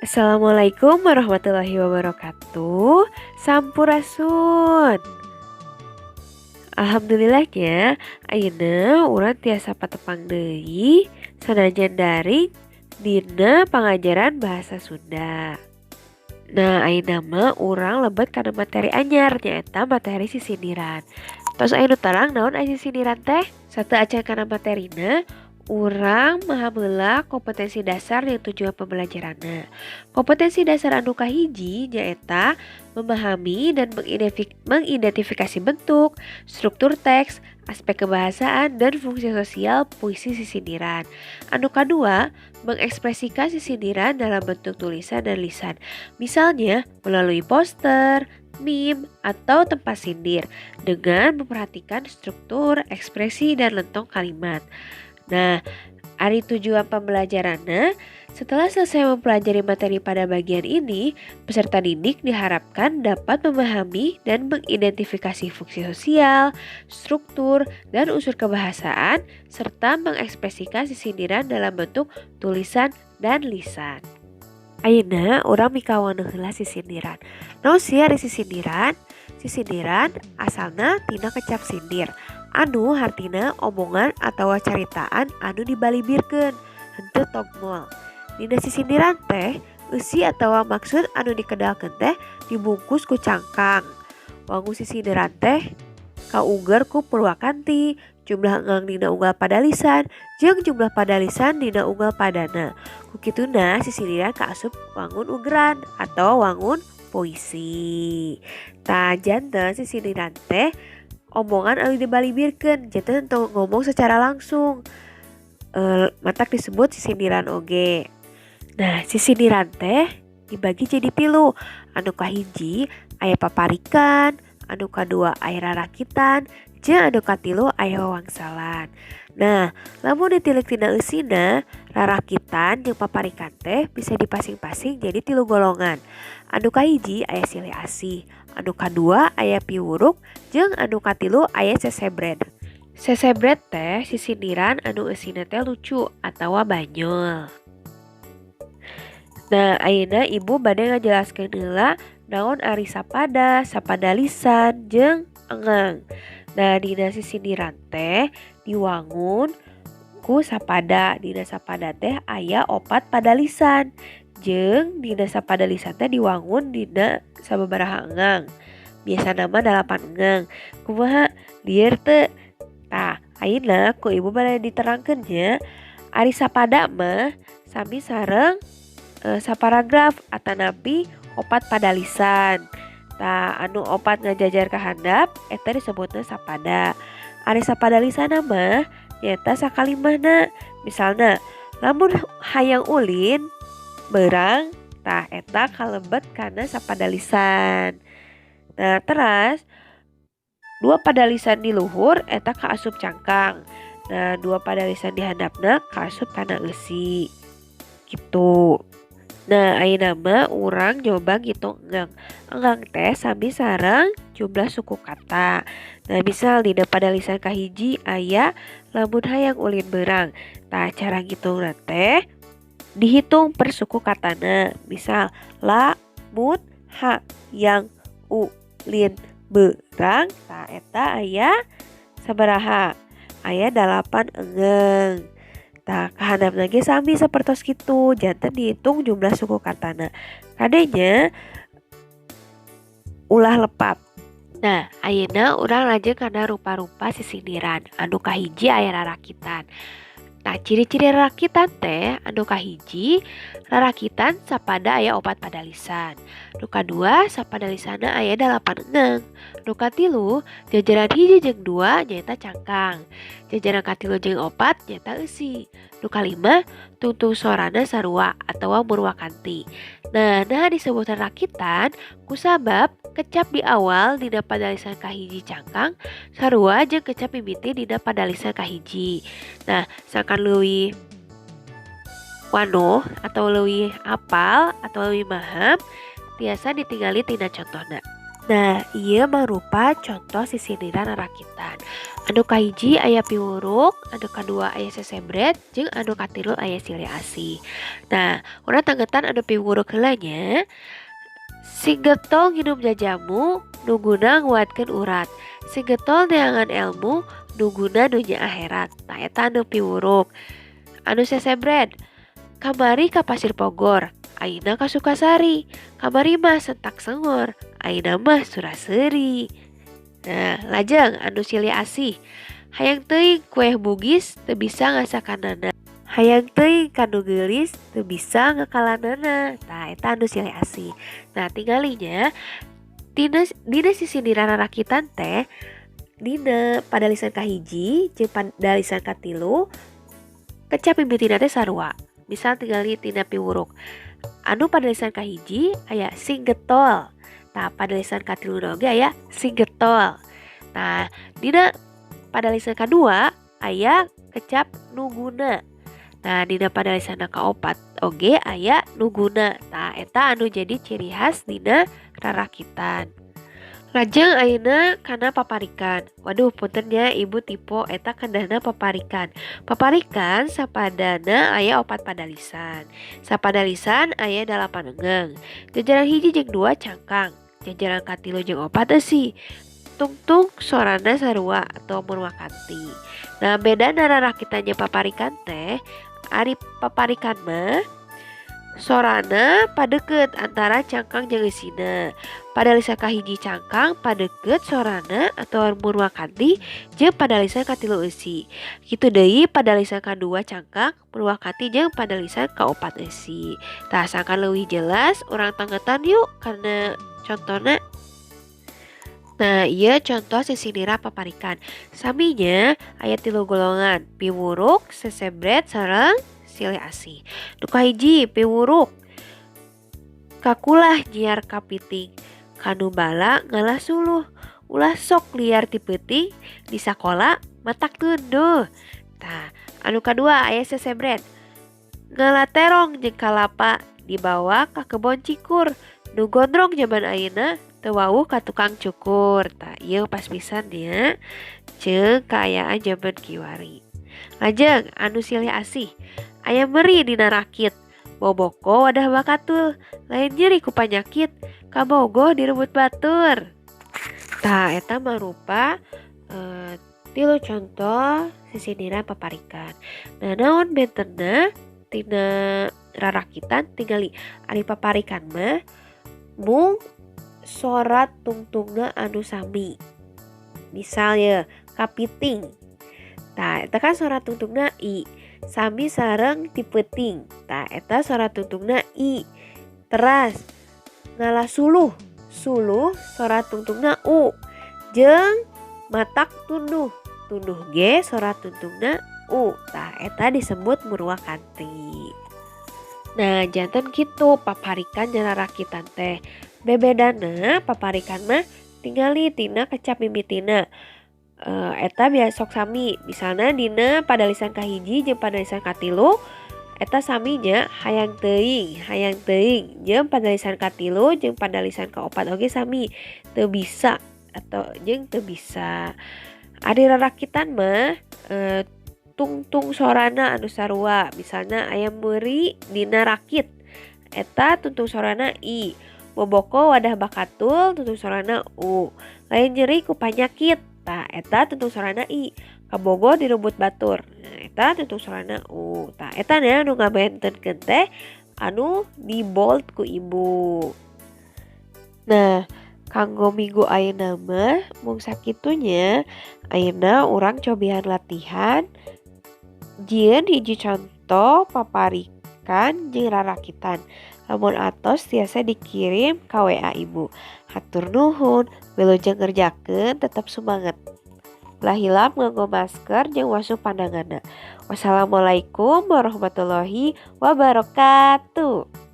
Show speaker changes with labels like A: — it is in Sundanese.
A: Assalamualaikum warahmatullahi wabarakatuh. Sampurasun. Alhamdulillahnya ayeuna urang tiasa patepang deui sanajan daring dina pangajaran bahasa Sunda. Nah, ayeuna mah urang lebet kana materi anyar nyaeta materi sisindiran. Tos aya nu tarang naon aya sisindiran teh? Satu acan kana materina urang maha meula kompetensi dasar yang tujuan pembelajaranna. Kompetensi dasar anu kahiji nyaeta memahami dan mengidentifikasi bentuk, struktur teks, aspek kebahasaan, dan fungsi sosial puisi sisindiran. Anu kadua, mengekspresikan sisindiran dalam bentuk tulisan dan lisan. Misalnya melalui poster, meme, atau tempat sindir dengan memperhatikan struktur, ekspresi, dan lentong kalimat. Nah, ari tujuan pembelajarannya, setelah selesai mempelajari materi pada bagian ini, peserta didik diharapkan dapat memahami dan mengidentifikasi fungsi sosial, struktur, dan unsur kebahasaan, serta mengekspresikan sisindiran dalam bentuk tulisan dan lisan. Ayeuna urang mikawan heula sisindiran. Naon sih ari sisindiran? Sisindiran asalna tina kecap sindir. Anu hartina omongan atau caritaan anu dibalibirkeun henteu togmol. Dina sisindiran teh eusi atawa maksud anu dikedalkeun teh dibungkus ku cangkang. Wangun sisindiran teh kauger ku purwakanti, jumlah engang dina unggal pada lisan jeung jumlah pada lisan dina unggal padana. Kukituna sisindiran kaasup wangun ugeran atau wangun puisi. Tah janten sisindiran teh omongan anu dibalibirkeun, janten teu ngomong secara langsung. Matak disebut sisindiran oge. Nah, sisindiran teh dibagi jadi tilu. Anu kahiji aya paparikan, anu kadua aya rarakitan, jeung anu katilu aya wawangsalan. Nah, lamun ditilik tina eusina, rarakitan jeung paparikan teh bisa dipasing-pasing jadi tilu golongan. Anu kahiji aya silih asih, anu kadua aya piwuruk, jeung anu katilu aya sesebred. Sesebred teh sisindiran anu eusina teh lucu atawa banyol. Nah, ayeuna ibu bade ngajelaskeun heula naon ari sapada, sapada lisan, jeung engang. Nah, dina sisindiran teh diwangun ku sapada. Dina sapada teh aya opat pada lisan. Jeung dina sapada lisan teh diwangun dina sababaraha engang. Biasa nama 8 engang. Kumaha lieur teu? Tah, ayeuna ku ibu bade diterangkeun nya. Ari sapada mah sami sareng saparagraf atanapi opat pada lisan. Tah, anu opat ngajajar ka handap eta disebutna sapada. Ari sapada lisanna mah nyaeta sakalimahna. Misalna, lamun hayang ulin beurang, tah eta kalebet kana sapada lisan. Nah, teras dua pada lisan di luhur eta kaasup cangkang. Nah, dua pada lisan di handapna kaasup kana eusi. Gitu. Nah, ayeuna mah urang nyoba ngitung engang. Engang teh sami sareng jumlah suku kata. Nah, misal dina pada lisan kahiji aya lamun hayang ulin beurang. Tah, cara ngitungna teh dihitung per suku katana. Misal la, mut, ha, yang, ulin, beurang. Tah, eta aya sabaraha? Aya 8 engang. Tah, kahandapna ge sami sapertos kitu, janten dihitung jumlah suku katana. Kadenya ulah lepap. Nah, ayeuna urang lajeng kana rupa-rupa sisindiran. Anu kahiji aya rarakitan. Nah, ciri-ciri rarakitan teh anu kahiji, rarakitan sapada aya opat pada lisan. Nu kadua sapada lisanna aya 8 engang. Nu katilu jajaran hiji jeung 2 nyaeta cangkang. Jajaran katilu jeung 4 nyaeta eusi. Nu kalima tungtung sorana sarua atawa murwakanti. Nah disebut rarakitan kusabab kecap di awal dina pada lisan kahiji cangkang sarua jeung kecap mimiti dina pada lisan kahiji. Nah, sakan leuwih wanoh atau leuwih apal atau leuwih maham tiasa ditinggali tina contohna. Nah, ieu mangrupa contoh sisindiran rakitan. Anu kahiji aya piwuruk, anu kadua aya sesebret, jeung anu katilu aya silih asih. Nah, urang tanggetan anu piwuruk heula nya. Si getol nginum jajamu, nuguna nguatkeun urat. Si getol neangan elmu, nuguna dunya akhirat. Tah eta anu piwuruk. Anu sesebret, kamari ka Pasir Pogor, ayeuna ka Sukasari. Kamari mah sentak sengor, ayeuna mah Suraseri. Nah, lajeng anu silih asih. Hayang teuing kueh bugis teu bisa ngasakanana. Hayang teuing kanu geulis teu bisa ngakalanana. Tah eta anu silih asih. Nah, tinggalinya dina sisindiran rakitan teh dina padalisan kahiji jeung padalisan katilu kecap mimitina teh sarua. Misal tinggali tina piwuruk. Anu padalisan kahiji aya sing getol. Tah padalisan katilu oge aya sing getol. Nah, dina padalisan kadua aya kecap nuguna. Nah, dina padalisan kaopat oge aya nuguna. Tah eta anu jadi ciri khas dina rarakitan. Lajeng ayeuna kana paparikan. Waduh, punten ya ibu tipe eta kendahna paparikan. Paparikan sapadana aya 4 padalisan. Sapadalisan aya 8 engeung. Jajaran hiji jeung 2 cangkang. Jajaran katilu jeung 4 eusi. Tungtung sorana sarua atau murwakanti. Nah, bedana rarakitannya paparikan teh, ari paparikan mah sorana padeukeut antara cangkang jeung eusina. Padalisan kahiji cangkang padeukeut sorana atau murwakanti jeung padalisan katilu eusi. Kitu deui padalisan kadua cangkang, murwakanti jeung padalisan kaopat eusi. Tah sangkan leuwih jelas urang tanggetan yuk karena contona. Nah, iya contoh sisindiran paparikan. Saminya aya 3 golongan, piwuruk, sesebret, sareng silih asih. Nu kahiji piwuruk. Kakulah nyiar kapiting, kanu bala ngalah suluh. Ulah sok liar ti peuting, di sakola matak tunduh. Tah, anu kadua aya sesebret. Ngalah terong jeung kalapa dibawa ka kebon cikur. Nu gondrong zaman ayeuna teu wawuh ka tukang cukur. Tah, ieu pas pisan nya jeung kaayaan zaman kiwari. Lajeng anu silih asih. Aya meri dina rakit, boboko wadah bakatul, lain nyeri ku panyakit, kabogoh direbut batur. Tah, eta mangrupa 3 contoh sisindiran paparikan. Nah, naon bentenna tina rarakitan tinggali ari paparikan mah mung sorat tungtungna anu sami. Misalnya kapiting. Tah, eta kan sorat tungtungna i. Sami sareng ti peuting. Tah, eta sorat tungtungna i. Teras ngalah suluh. Suluh sorat tungtungna u. Jeung matak tunduh. Tunduh ge sorat tungtungna u. Tah, eta disebut murwakanti. Nah, janten kitu paparikan jeung rarakitan teh. Bebedana paparikan mah tingali tina kecap mimitina. Eta biasa sok sami. Misalnya dina padalisan kahiji jeung padalisan katilu eta saminya hayang teuing jeung padalisan katilu jeung padalisan kaopat oge sami. Teu bisa atau jeung teu bisa. Ari rarakitan mah tungtung sorana anu sarua. Misalnya aya meuri dina rakit. Eta tungtung sorana i. Boboko wadah bakatul tungtung sorana u. Lain nyeri ku panyakit. Tah, eta tungtung sorana i. Kabogo direbut batur. Nah, eta tungtung sorana u. Tah, eta nya anu ngabentenkeun teh anu di bold ku ibu. Nah, kanggo minggu ayeuna mah mung sakitunya ayeuna urang cobian latihan jieun hiji contoh paparikan jeung rarakitan. Lamun atos tiasa dikirim ka WA ibu. Hatur nuhun, wilujeng ngerjakeun tetep semangat. Ulah hilap nganggo masker jeung wasuh pandanganna. Wassalamualaikum warahmatullahi wabarakatuh.